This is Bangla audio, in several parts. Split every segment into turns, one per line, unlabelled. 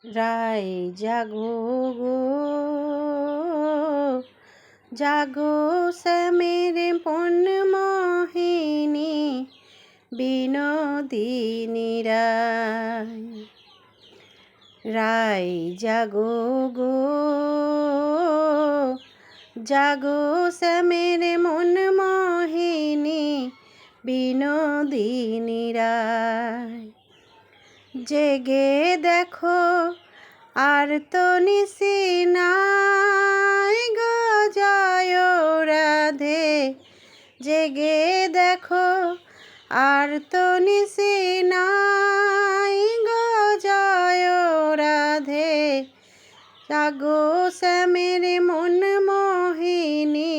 রায় জাগো গো, জাগো শ্যামের পূর্ণ মোহিনী বিনোদিনী রায়। রায় জাগো গো, জাগো শ্যামের মন মোহিনী বিনোদিনী রায়। জেগে দেখো আর তো নিশি নাই গো, জয় রাধে। জেগে দেখো আর তো নিশি নাই গো, জয় রাধে। জাগো শ্যামের মন মোহিনী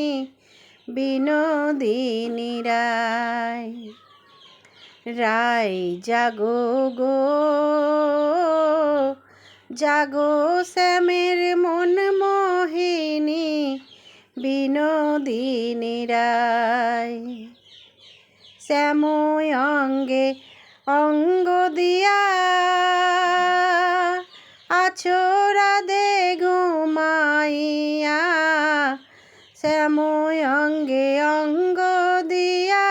বিনোদিনী রায়। রায় জাগো গো, জাগো শ্যামের মন মোহিনী বিনোদিনী রায়। শ্যাম অঙ্গে অঙ্গ দিয়া আছো রাধে ঘুমাইয়া। শ্যাম অঙ্গে অঙ্গ দিয়া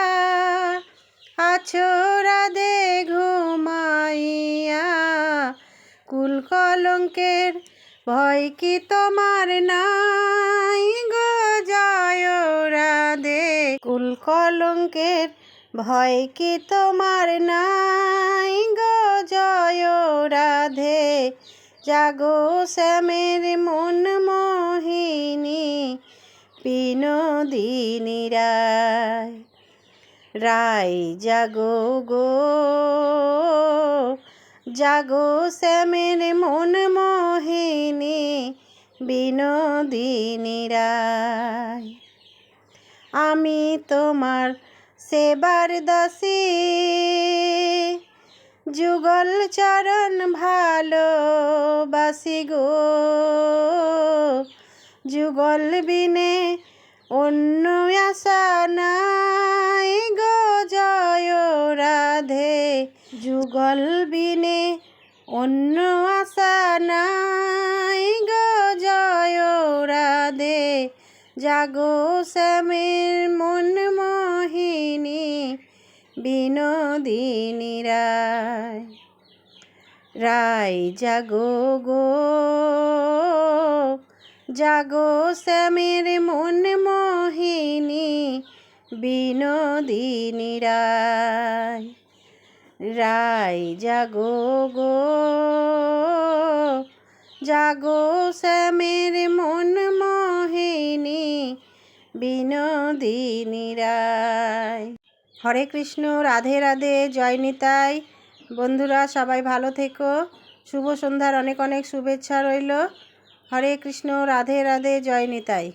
আছো রাধে ঘুমাইয়া। কুল কলঙ্কের ভয় কি তোমার নাই গো, জয় রাধে। কুল কলঙ্কের ভয় কি তোমার নাই গো, জয় রাধে। জাগো শ্যামের মন মোহিনী বিনোদিনী রায়। রায় জাগো গো, জাগো শ্যামের মন মোহিনী বিনোদিনী রায়। আমি তোমার সেবার দাসী, যুগল চরণ ভালোবাসি গো। যুগল বিনে অন্য আশা নাই গো, জয় রাধে। যুগল বিনে অন্য আশা নাই গো, জয় রাধে। জাগো শ্যামের মন মোহিনী বিনোদিনী রায়। রায় জাগো গো, জাগো শ্যামের মন মোহিনী বিনোদিনী রায়। রায় জাগো গো, জাগো শ্যামের মন মোহিনী বিনোদিনী রায়। হরে কৃষ্ণ, রাধে রাধে, জয় নিতাই। বন্ধুরা সবাই ভালো থেকো। শুভ সন্ধ্যার অনেক অনেক শুভেচ্ছা রইল। হরে কৃষ্ণ, রাধে রাধে, জয় নিতাই।